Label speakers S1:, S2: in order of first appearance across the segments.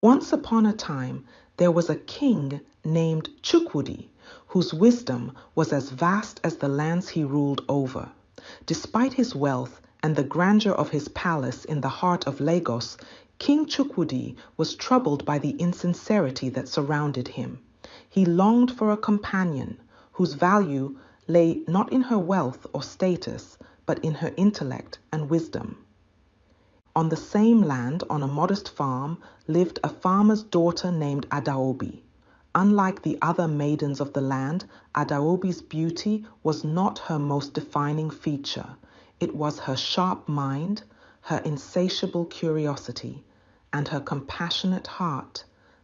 S1: Once upon a time, there was a king named Chukwudi, whose wisdom was as vast as the lands he ruled over. Despite his wealth and the grandeur of his palace in the heart of Lagos, King Chukwudi was troubled by the insincerity that surrounded him. He longed for a companion whose value lay not in her wealth or status, but in her intellect and wisdom. On the same land, on a modest farm, lived a farmer's daughter named Adaobi. Unlike the other maidens of the land, Adaobi's beauty was not her most defining feature. It was her sharp mind, her insatiable curiosity, and her compassionate heart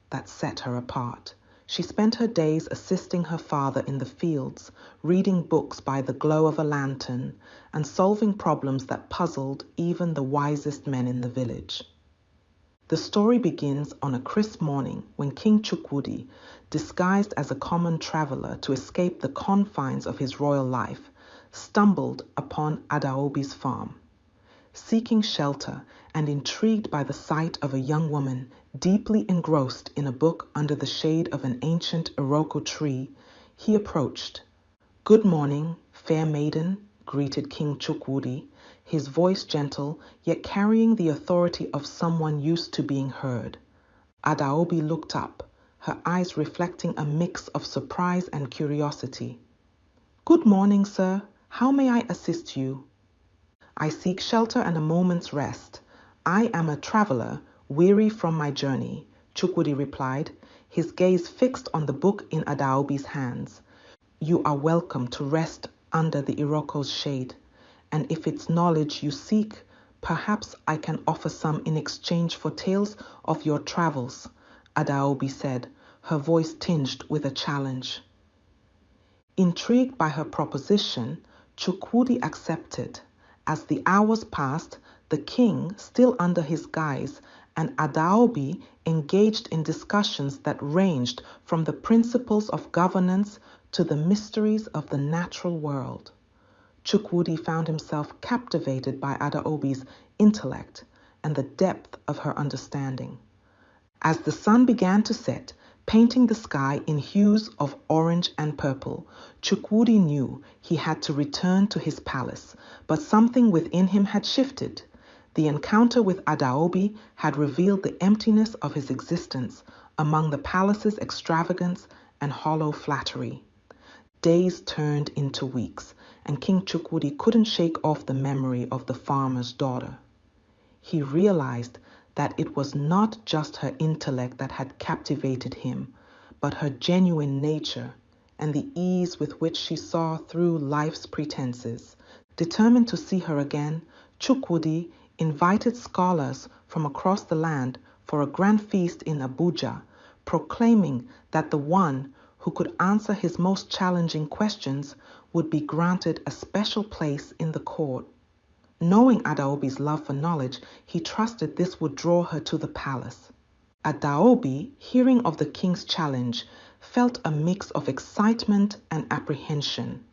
S1: that set her apart. She spent her days assisting her father in the fields, reading books by the glow of a lantern, and solving problems that puzzled even the wisest men in the village. The story begins on a crisp morning when King Chukwudi, disguised as a common traveler to escape the confines of his royal life, stumbled upon Adaobi's farm. Seeking shelter and intrigued by the sight of a young woman deeply engrossed in a book under the shade of an ancient Iroko tree, he approached. "Good morning, fair maiden," greeted King Chukwudi, his voice gentle, yet carrying the authority of someone used to being heard. Adaobi looked up, her eyes reflecting a mix of surprise and curiosity. "Good morning, sir. How may I assist you?" "I seek shelter and a moment's rest. I am a traveler, weary from my journey," Chukwudi replied, his gaze fixed on the book in Adaobi's hands. "You are welcome to rest under the Iroko's shade, and if it's knowledge you seek, perhaps I can offer some in exchange for tales of your travels," Adaobi said, her voice tinged with a challenge. Intrigued by her proposition, Chukwudi accepted. As the hours passed, the king, still under his guise, and Adaobi engaged in discussions that ranged from the principles of governance to the mysteries of the natural world. Chukwudi found himself captivated by Adaobi's intellect and the depth of her understanding. As the sun began to set, painting the sky in hues of orange and purple, Chukwudi knew he had to return to his palace, but something within him had shifted. The encounter with Adaobi had revealed the emptiness of his existence among the palace's extravagance and hollow flattery. Days turned into weeks, and King Chukwudi couldn't shake off the memory of the farmer's daughter. He realized that it was not just her intellect that had captivated him, but her genuine nature and the ease with which she saw through life's pretenses. Determined to see her again, Chukwudi invited scholars from across the land for a grand feast in Abuja, proclaiming that the one who could answer his most challenging questions would be granted a special place in the court. Knowing Adaobi's love for knowledge, he trusted this would draw her to the palace. Adaobi, hearing of the king's challenge, felt a mix of excitement and apprehension.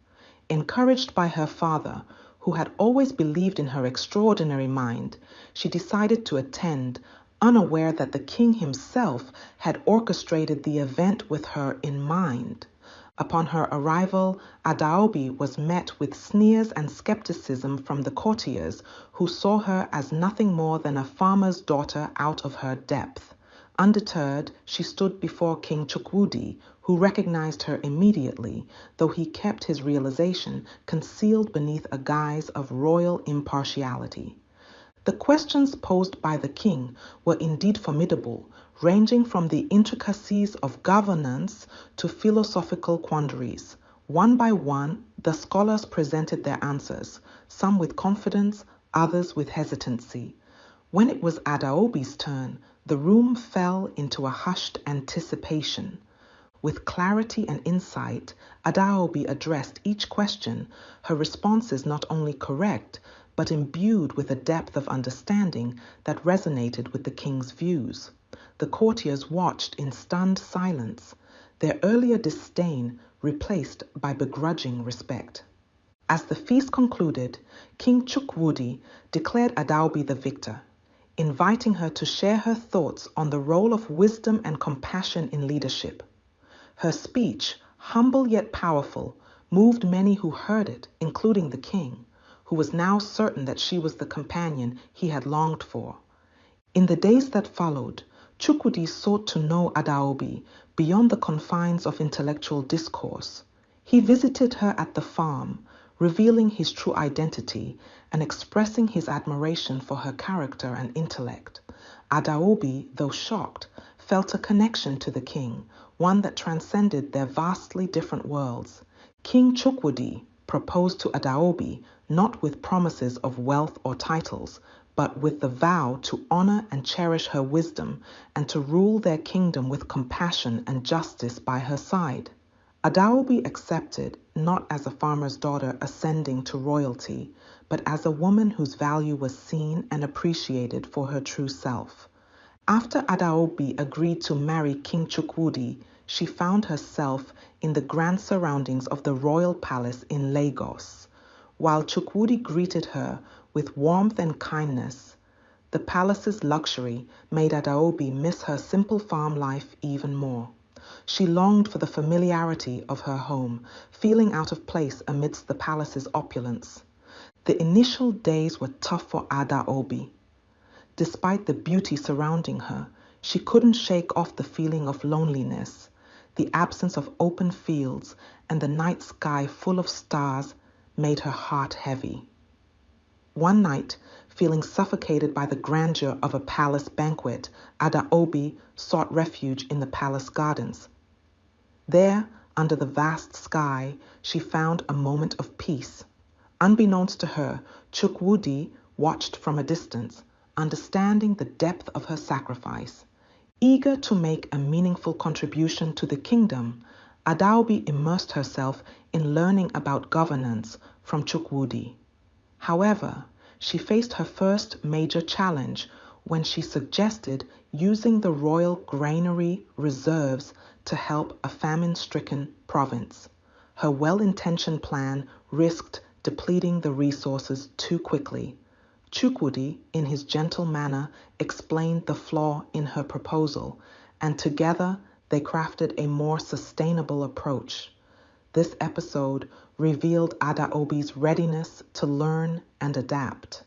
S1: Encouraged by her father, who had always believed in her extraordinary mind, she decided to attend, unaware that the king himself had orchestrated the event with her in mind. Upon her arrival, Adaobi was met with sneers and skepticism from the courtiers, who saw her as nothing more than a farmer's daughter out of her depth. Undeterred, she stood before King Chukwudi, who recognized her immediately, though he kept his realization concealed beneath a guise of royal impartiality. The questions posed by the king were indeed formidable, ranging from the intricacies of governance to philosophical quandaries. One by one, the scholars presented their answers, some with confidence, others with hesitancy. When it was Adaobi's turn, the room fell into a hushed anticipation. With clarity and insight, Adaobi addressed each question, her responses not only correct, but imbued with a depth of understanding that resonated with the king's views. The courtiers watched in stunned silence, their earlier disdain replaced by begrudging respect. As the feast concluded, King Chukwudi declared Adaobi the victor. inviting her to share her thoughts on the role of wisdom and compassion in leadership. Her speech, humble yet powerful, moved many who heard it, including the king, who was now certain that she was the companion he had longed for. In the days that followed, Chukwudi sought to know Adaobi beyond the confines of intellectual discourse. He visited her at the farm, revealing his true identity and expressing his admiration for her character and intellect. Adaobi, though shocked, felt a connection to the king, one that transcended their vastly different worlds. King Chukwudi proposed to Adaobi not with promises of wealth or titles, but with the vow to honor and cherish her wisdom and to rule their kingdom with compassion and justice by her side. Adaobi accepted, not as a farmer's daughter ascending to royalty, but as a woman whose value was seen and appreciated for her true self. After Adaobi agreed to marry King Chukwudi, she found herself in the grand surroundings of the royal palace in Lagos. While Chukwudi greeted her with warmth and kindness, the palace's luxury made Adaobi miss her simple farm life even more. She longed for the familiarity of her home, feeling out of place amidst the palace's opulence. The initial days were tough for Adaobi. Despite the beauty surrounding her, she couldn't shake off the feeling of loneliness. The absence of open fields and the night sky full of stars made her heart heavy. One night, feeling suffocated by the grandeur of a palace banquet, Adaobi sought refuge in the palace gardens. There, under the vast sky, she found a moment of peace. Unbeknownst to her, Chukwudi watched from a distance, understanding the depth of her sacrifice. Eager to make a meaningful contribution to the kingdom, Adaobi immersed herself in learning about governance from Chukwudi. However, she faced her first major challenge when she suggested using the royal granary reserves to help a famine-stricken province. Her well-intentioned plan risked depleting the resources too quickly. Chukwudi, in his gentle manner, explained the flaw in her proposal, and together they crafted a more sustainable approach. This episode revealed Adaobi's readiness to learn and adapt.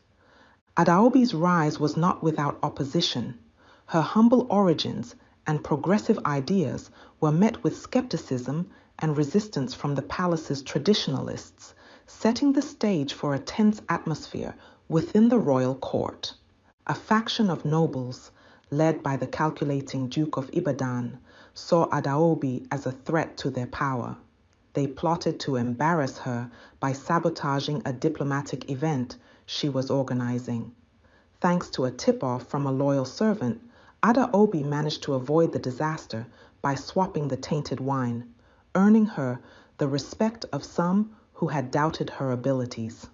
S1: Adaobi's rise was not without opposition. Her humble origins and progressive ideas were met with skepticism and resistance from the palace's traditionalists, setting the stage for a tense atmosphere within the royal court. A faction of nobles, led by the calculating Duke of Ibadan, saw Adaobi as a threat to their power. They plotted to embarrass her by sabotaging a diplomatic event she was organizing. Thanks to a tip-off from a loyal servant, Adaobi managed to avoid the disaster by swapping the tainted wine, earning her the respect of some who had doubted her abilities.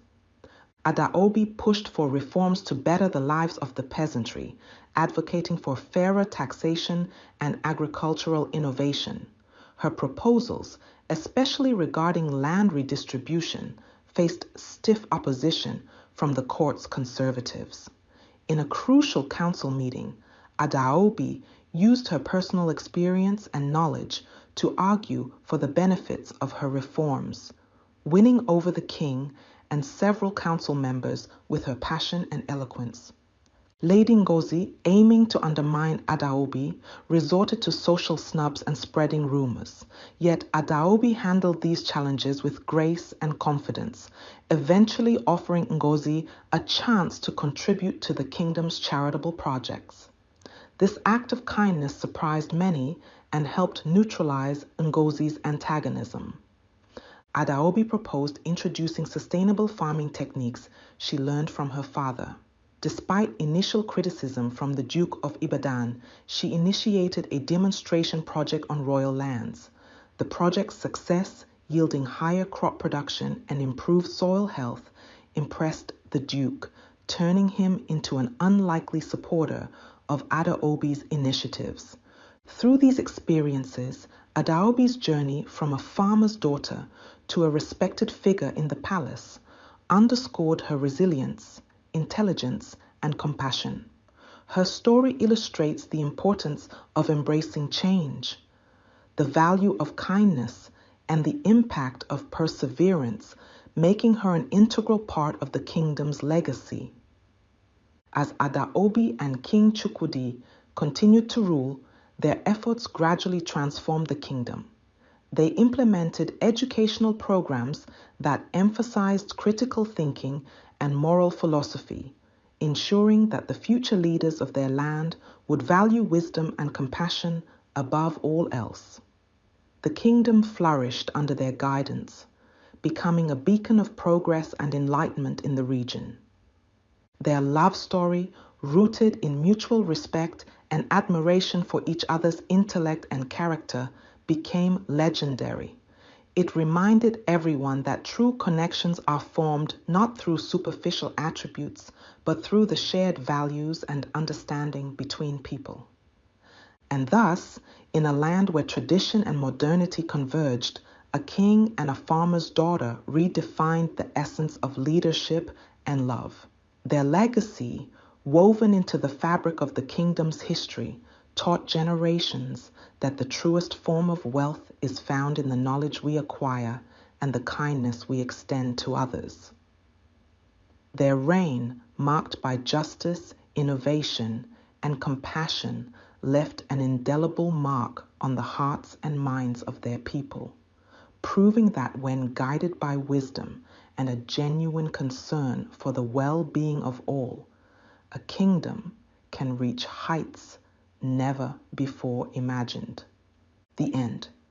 S1: Adaobi pushed for reforms to better the lives of the peasantry, advocating for fairer taxation and agricultural innovation. Her proposals, especially regarding land redistribution, faced stiff opposition from the court's conservatives. In a crucial council meeting, Adaobi used her personal experience and knowledge to argue for the benefits of her reforms, winning over the king and several council members with her passion and eloquence. Lady Ngozi, aiming to undermine Adaobi, resorted to social snubs and spreading rumors. Yet Adaobi handled these challenges with grace and confidence, eventually offering Ngozi a chance to contribute to the kingdom's charitable projects. This act of kindness surprised many and helped neutralize Ngozi's antagonism. Adaobi proposed introducing sustainable farming techniques she learned from her father. Despite initial criticism from the Duke of Ibadan, she initiated a demonstration project on royal lands. The project's success, yielding higher crop production and improved soil health, impressed the Duke, turning him into an unlikely supporter of Adaobi's initiatives. Through these experiences, Adaobi's journey from a farmer's daughter to a respected figure in the palace underscored her resilience, intelligence, and compassion. Her story illustrates the importance of embracing change, the value of kindness, and the impact of perseverance, making her an integral part of the kingdom's legacy. As Adaobi and King Chukwudi continued to rule, their efforts gradually transformed the kingdom. They implemented educational programs that emphasized critical thinking and moral philosophy, ensuring that the future leaders of their land would value wisdom and compassion above all else. The kingdom flourished under their guidance, becoming a beacon of progress and enlightenment in the region. Their love story, rooted in mutual respect and admiration for each other's intellect and character, became legendary. It reminded everyone that true connections are formed not through superficial attributes, but through the shared values and understanding between people. And thus, in a land where tradition and modernity converged, a king and a farmer's daughter redefined the essence of leadership and love. Their legacy, woven into the fabric of the kingdom's history, taught generations that the truest form of wealth is found in the knowledge we acquire and the kindness we extend to others. Their reign, marked by justice, innovation, and compassion, left an indelible mark on the hearts and minds of their people, proving that when guided by wisdom and a genuine concern for the well-being of all, a kingdom can reach heights never before imagined. The end.